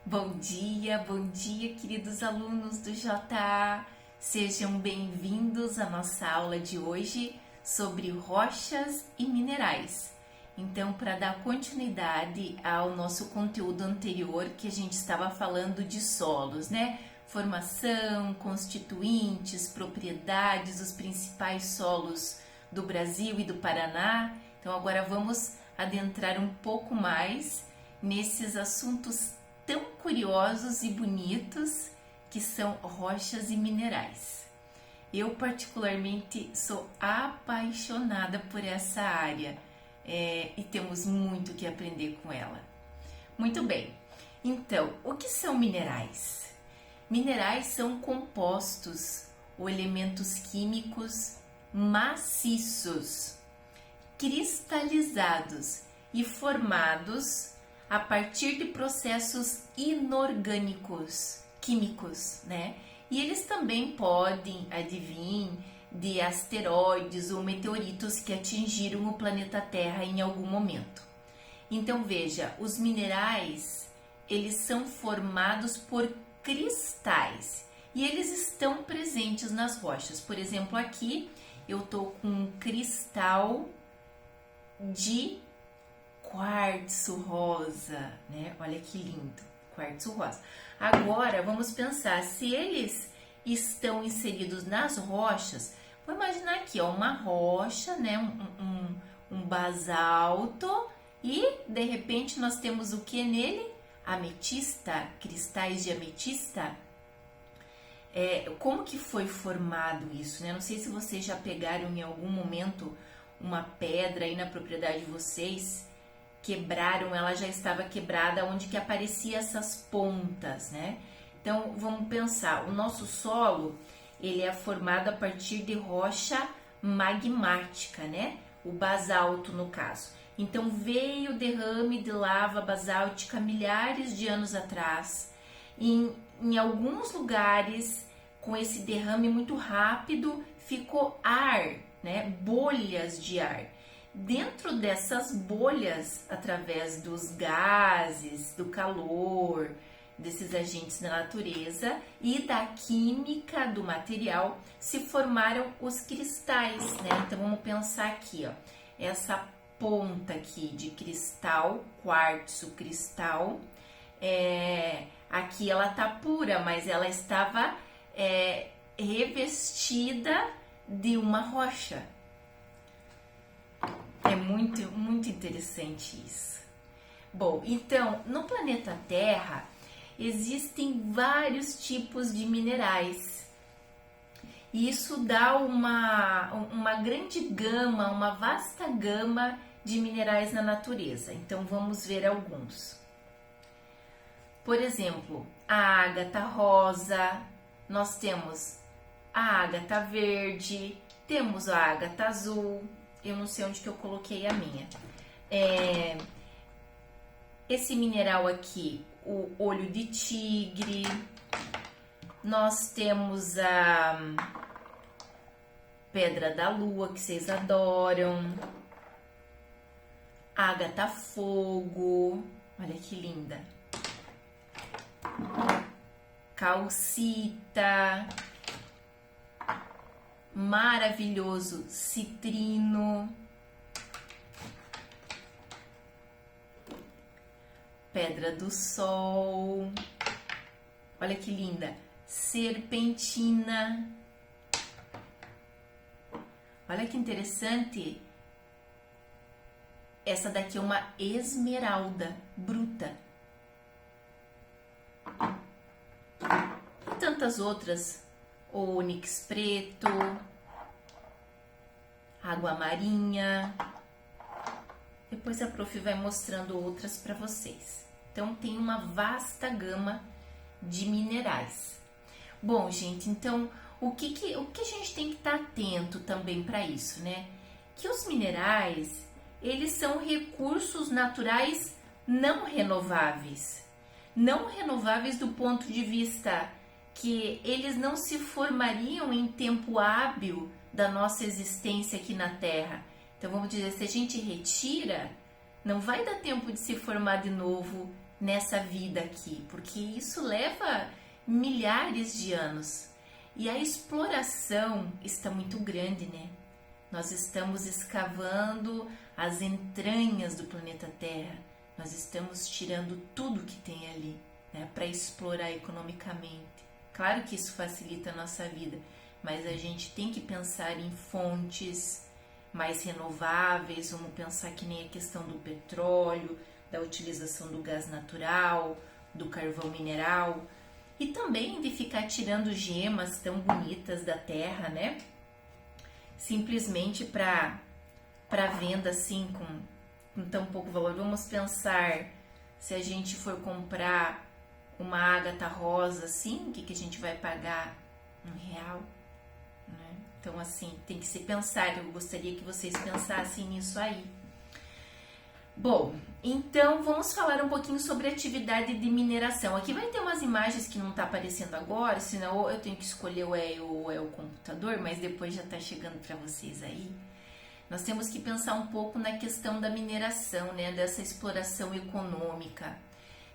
Bom dia, queridos alunos do JA. Sejam bem-vindos à nossa aula de hoje sobre rochas e minerais. Então, para dar continuidade ao nosso conteúdo anterior, que a gente estava falando de solos, né? Formação, constituintes, propriedades dos principais solos do Brasil e do Paraná. Então, agora vamos adentrar um pouco mais nesses assuntos tão curiosos e bonitos que são rochas e minerais. Eu particularmente sou apaixonada por essa área e temos muito que aprender com ela. Muito bem, então, o que são minerais? Minerais são compostos ou elementos químicos maciços, cristalizados e formados a partir de processos inorgânicos, químicos, né? E eles também podem advir de asteroides ou meteoritos que atingiram o planeta Terra em algum momento. Então veja, os minerais, eles são formados por cristais e eles estão presentes nas rochas. Por exemplo, aqui eu tô com um cristal de quartzo rosa, né? Olha que lindo, quartzo rosa. Agora vamos pensar, se eles estão inseridos nas rochas, vou imaginar aqui, ó, uma rocha, né? Um basalto e de repente nós temos o que nele? Ametista, cristais de ametista. Como que foi formado isso, né? Não sei se vocês já pegaram em algum momento uma pedra aí na propriedade de vocês, quebraram, ela já estava quebrada, onde que aparecia essas pontas, né? Então, vamos pensar, o nosso solo, ele é formado a partir de rocha magmática, né? O basalto, no caso. Então, veio o derrame de lava basáltica milhares de anos atrás. Em alguns lugares, com esse derrame muito rápido, ficou ar, né? Bolhas de ar. Dentro dessas bolhas, através dos gases, do calor, desses agentes da natureza e da química do material, se formaram os cristais, né? Então vamos pensar aqui, ó, essa ponta aqui de cristal, quartzo cristal, aqui ela tá pura, mas ela estava revestida de uma rocha. É muito, muito interessante isso. Bom, então, no planeta Terra existem vários tipos de minerais. E isso dá uma grande gama, uma vasta gama de minerais na natureza. Então, vamos ver alguns. Por exemplo, a ágata rosa, nós temos a ágata verde, temos a ágata azul. Eu não sei onde que eu coloquei a minha. Esse mineral aqui, o olho de tigre. Nós temos a pedra da lua, que vocês adoram. Ágata fogo. Olha que linda. Calcita. Maravilhoso citrino, pedra do sol, olha que linda, serpentina, olha que interessante, essa daqui é uma esmeralda bruta, e tantas outras. Ônix preto, água marinha. Depois a prof vai mostrando outras para vocês. Então tem uma vasta gama de minerais. Bom, gente, então o que a gente tem que estar atento também para isso, né? Que os minerais, eles são recursos naturais não renováveis. Não renováveis do ponto de vista que eles não se formariam em tempo hábil da nossa existência aqui na Terra. Então vamos dizer, se a gente retira, não vai dar tempo de se formar de novo nessa vida aqui, porque isso leva milhares de anos. E a exploração está muito grande, né? Nós estamos escavando as entranhas do planeta Terra. Nós estamos tirando tudo que tem ali, né, para explorar economicamente. Claro que isso facilita a nossa vida, mas a gente tem que pensar em fontes mais renováveis. Vamos pensar que nem a questão do petróleo, da utilização do gás natural, do carvão mineral, e também de ficar tirando gemas tão bonitas da terra, né? Simplesmente para venda assim com tão pouco valor. Vamos pensar, se a gente for comprar uma ágata rosa assim, o que a gente vai pagar? R$1, né? Então assim, tem que se pensar. Eu gostaria que vocês pensassem nisso aí. Bom, então vamos falar um pouquinho sobre atividade de mineração. Aqui vai ter umas imagens que não tá aparecendo agora, senão eu tenho que escolher ou é o computador, mas depois já tá chegando para vocês aí. Nós temos que pensar um pouco na questão da mineração, né, dessa exploração econômica.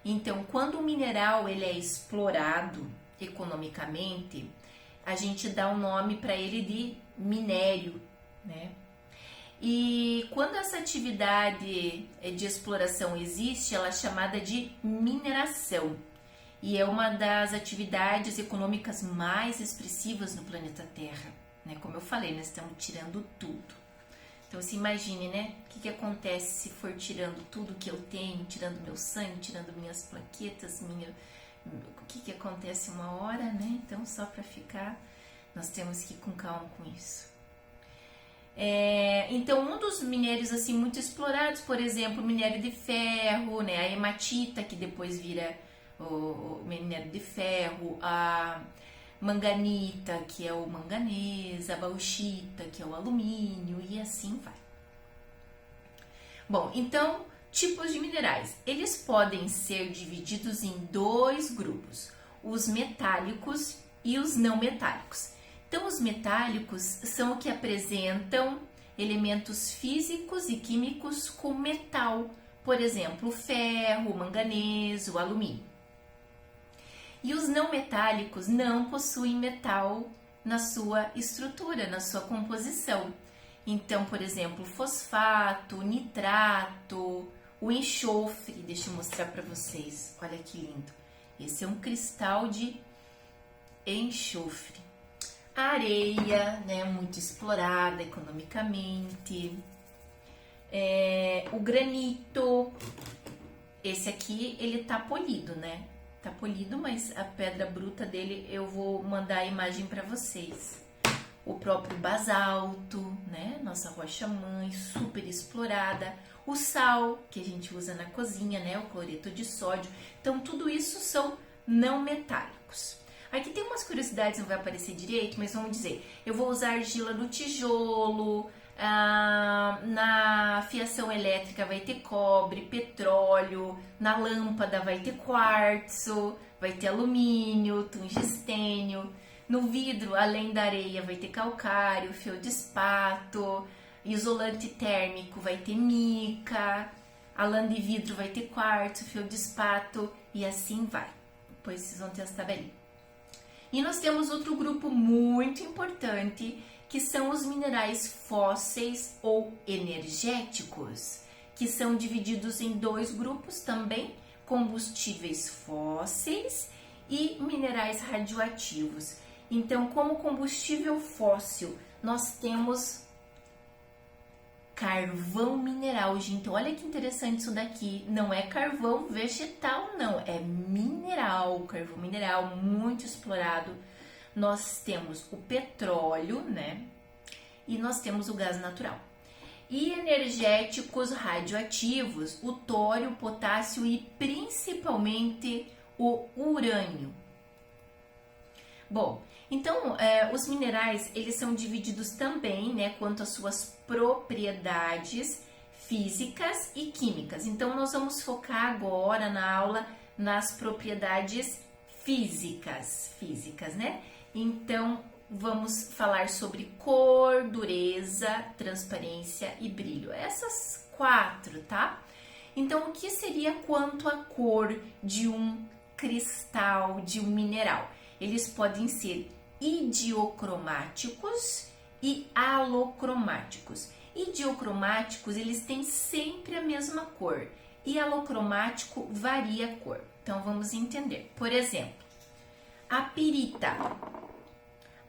Então, quando o mineral ele é explorado economicamente, a gente dá um nome para ele de minério, né? E quando essa atividade de exploração existe, ela é chamada de mineração. E é uma das atividades econômicas mais expressivas no planeta Terra, né? Como eu falei, nós estamos tirando tudo. Então, se imagine, né? O que acontece se for tirando tudo que eu tenho, tirando meu sangue, tirando minhas plaquetas, o que acontece uma hora, né? Então, só para ficar, nós temos que ir com calma com isso. Então, um dos minérios assim muito explorados, por exemplo, o minério de ferro, né? A hematita, que depois vira o minério de ferro, a manganita, que é o manganês, a bauxita, que é o alumínio, e assim vai. Bom, então, tipos de minerais. Eles podem ser divididos em dois grupos, os metálicos e os não metálicos. Então, os metálicos são o que apresentam elementos físicos e químicos com metal, por exemplo, o ferro, o manganês, o alumínio. E os não metálicos não possuem metal na sua estrutura, na sua composição. Então, por exemplo, o fosfato, o nitrato, o enxofre. Deixa eu mostrar para vocês. Olha que lindo. Esse é um cristal de enxofre. A areia, né, muito explorada economicamente. O granito. Esse aqui, ele tá polido, né? Tá polido, mas a pedra bruta dele eu vou mandar a imagem para vocês. O próprio basalto, né? Nossa rocha-mãe, super explorada. O sal, que a gente usa na cozinha, né? O cloreto de sódio. Então, tudo isso são não metálicos. Aqui tem umas curiosidades, não vai aparecer direito, mas vamos dizer. Eu vou usar argila no tijolo, na fiação elétrica vai ter cobre, petróleo, na lâmpada vai ter quartzo, vai ter alumínio, tungstênio, no vidro, além da areia, vai ter calcário, feldspato, isolante térmico vai ter mica, a lã de vidro vai ter quartzo, feldspato e assim vai. Depois vocês vão ter as tabelinhas. E nós temos outro grupo muito importante, que são os minerais fósseis ou energéticos, que são divididos em dois grupos também, combustíveis fósseis e minerais radioativos. Então, como combustível fóssil, nós temos carvão mineral, gente. Olha que interessante isso daqui. Não é carvão vegetal, não. É mineral, carvão mineral, muito explorado. Nós temos o petróleo, né? E nós temos o gás natural. E energéticos radioativos, o tório, o potássio e principalmente o urânio. Bom, então os minerais eles são divididos também, né, quanto às suas propriedades físicas e químicas. Então nós vamos focar agora na aula nas propriedades físicas, né? Então vamos falar sobre cor, dureza, transparência e brilho. Essas quatro, tá? Então, o que seria quanto à cor de um cristal, de um mineral? Eles podem ser idiocromáticos e alocromáticos. Idiocromáticos, eles têm sempre a mesma cor, e alocromático varia a cor. Então, vamos entender. Por exemplo, a pirita.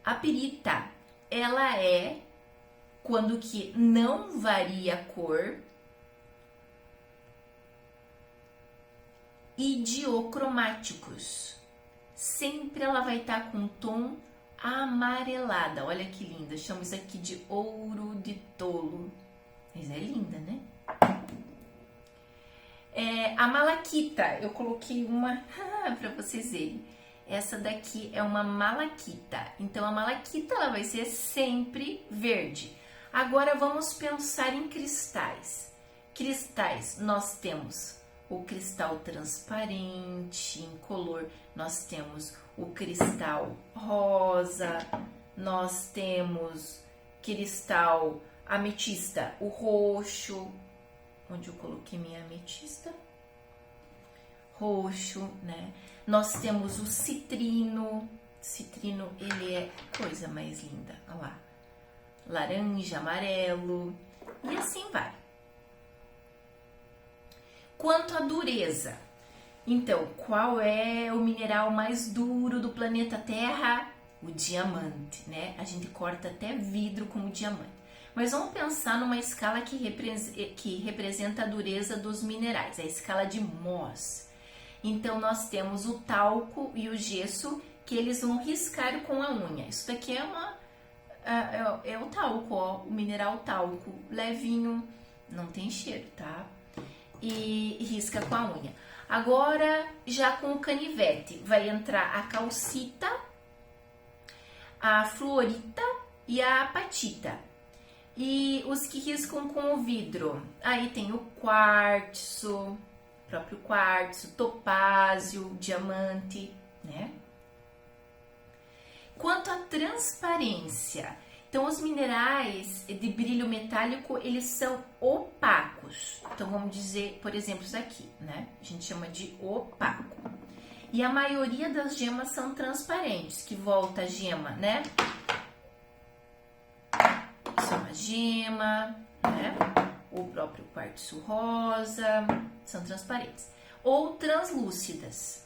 A pirita, ela é, quando que não varia a cor, idiocromáticos. Sempre ela vai estar com um tom amarelada. Olha que linda. Chamo isso aqui de ouro de tolo. Mas é linda, né? A malaquita, eu coloquei uma para vocês verem. Essa daqui é uma malaquita. Então, a malaquita ela vai ser sempre verde. Agora, vamos pensar em cristais. Cristais, nós temos o cristal transparente, incolor. Nós temos o cristal rosa. Nós temos cristal ametista, o roxo. Onde eu coloquei minha ametista? Roxo, né? Nós temos o citrino. Citrino, ele é coisa mais linda. Olha lá. Laranja, amarelo. E assim vai. Quanto à dureza. Então, qual é o mineral mais duro do planeta Terra? O diamante, né? A gente corta até vidro com o diamante. Mas vamos pensar numa escala que representa a dureza dos minerais, a escala de Mohs. Então, nós temos o talco e o gesso, que eles vão riscar com a unha. Isso daqui é o talco, ó, o mineral talco, levinho, não tem cheiro, tá? E risca com a unha. Agora, já com o canivete, vai entrar a calcita, a fluorita e a apatita. E os que riscam com o vidro, aí tem o quartzo, próprio quartzo, topázio, diamante, né? Quanto à transparência, então os minerais de brilho metálico, eles são opacos. Então vamos dizer, por exemplo, isso aqui, né? A gente chama de opaco. E a maioria das gemas são transparentes, que volta a gema, né? Isso é uma gema, né? O próprio quartzo rosa, são transparentes. Ou translúcidas.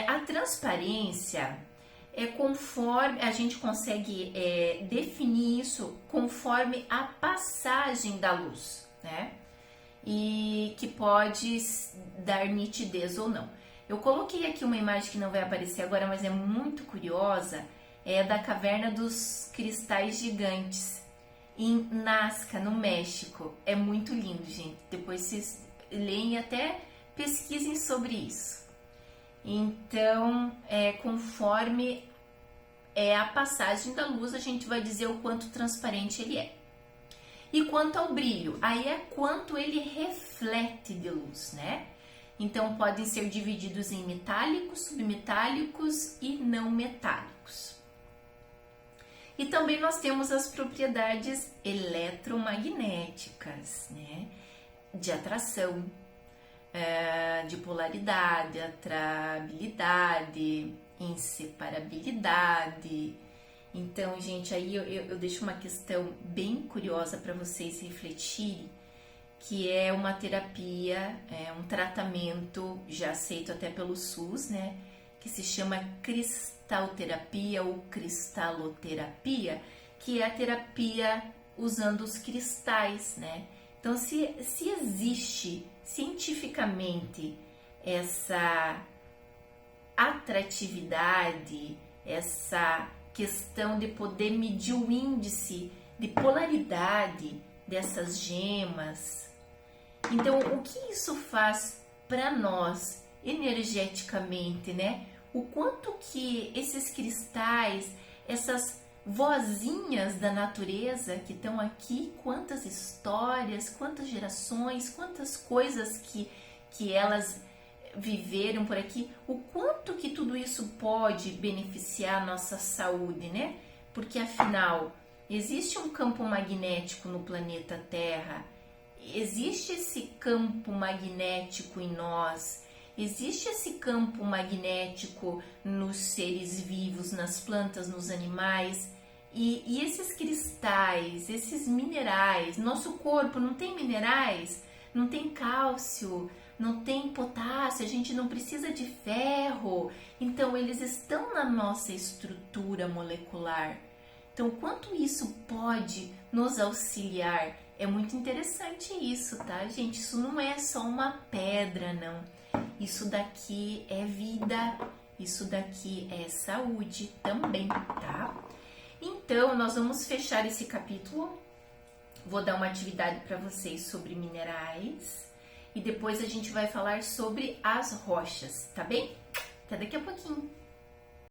A transparência é conforme, a gente consegue definir isso conforme a passagem da luz, né? E que pode dar nitidez ou não. Eu coloquei aqui uma imagem que não vai aparecer agora, mas é muito curiosa, é da Caverna dos Cristais Gigantes, em Nazca, no México. É muito lindo, gente. Depois vocês leem e até pesquisem sobre isso. Então, conforme a passagem da luz, a gente vai dizer o quanto transparente ele é. E quanto ao brilho, aí é quanto ele reflete de luz, né? Então, podem ser divididos em metálicos, submetálicos e não metálicos. E também nós temos as propriedades eletromagnéticas, né? De atração, de polaridade, atrabilidade, inseparabilidade. Então, gente, aí eu deixo uma questão bem curiosa para vocês refletirem, que é uma terapia, um tratamento já aceito até pelo SUS, né? Que se chama cristalterapia ou cristaloterapia, que é a terapia usando os cristais, né? Então, se existe cientificamente essa atratividade, essa questão de poder medir o índice de polaridade dessas gemas, então o que isso faz para nós energeticamente, né? O quanto que esses cristais, essas vozinhas da natureza que estão aqui, quantas histórias, quantas gerações, quantas coisas que elas viveram por aqui, o quanto que tudo isso pode beneficiar a nossa saúde, né? Porque afinal, existe um campo magnético no planeta Terra existe esse campo magnético em nós, existe esse campo magnético nos seres vivos, nas plantas, nos animais, e esses cristais, esses minerais, nosso corpo não tem minerais, não tem cálcio, não tem potássio, a gente não precisa de ferro, então eles estão na nossa estrutura molecular. Então, quanto isso pode nos auxiliar? É muito interessante isso, tá, gente? Isso não é só uma pedra, não. Isso daqui é vida, isso daqui é saúde também, tá? Então, nós vamos fechar esse capítulo. Vou dar uma atividade para vocês sobre minerais e depois a gente vai falar sobre as rochas, tá bem? Até daqui a pouquinho.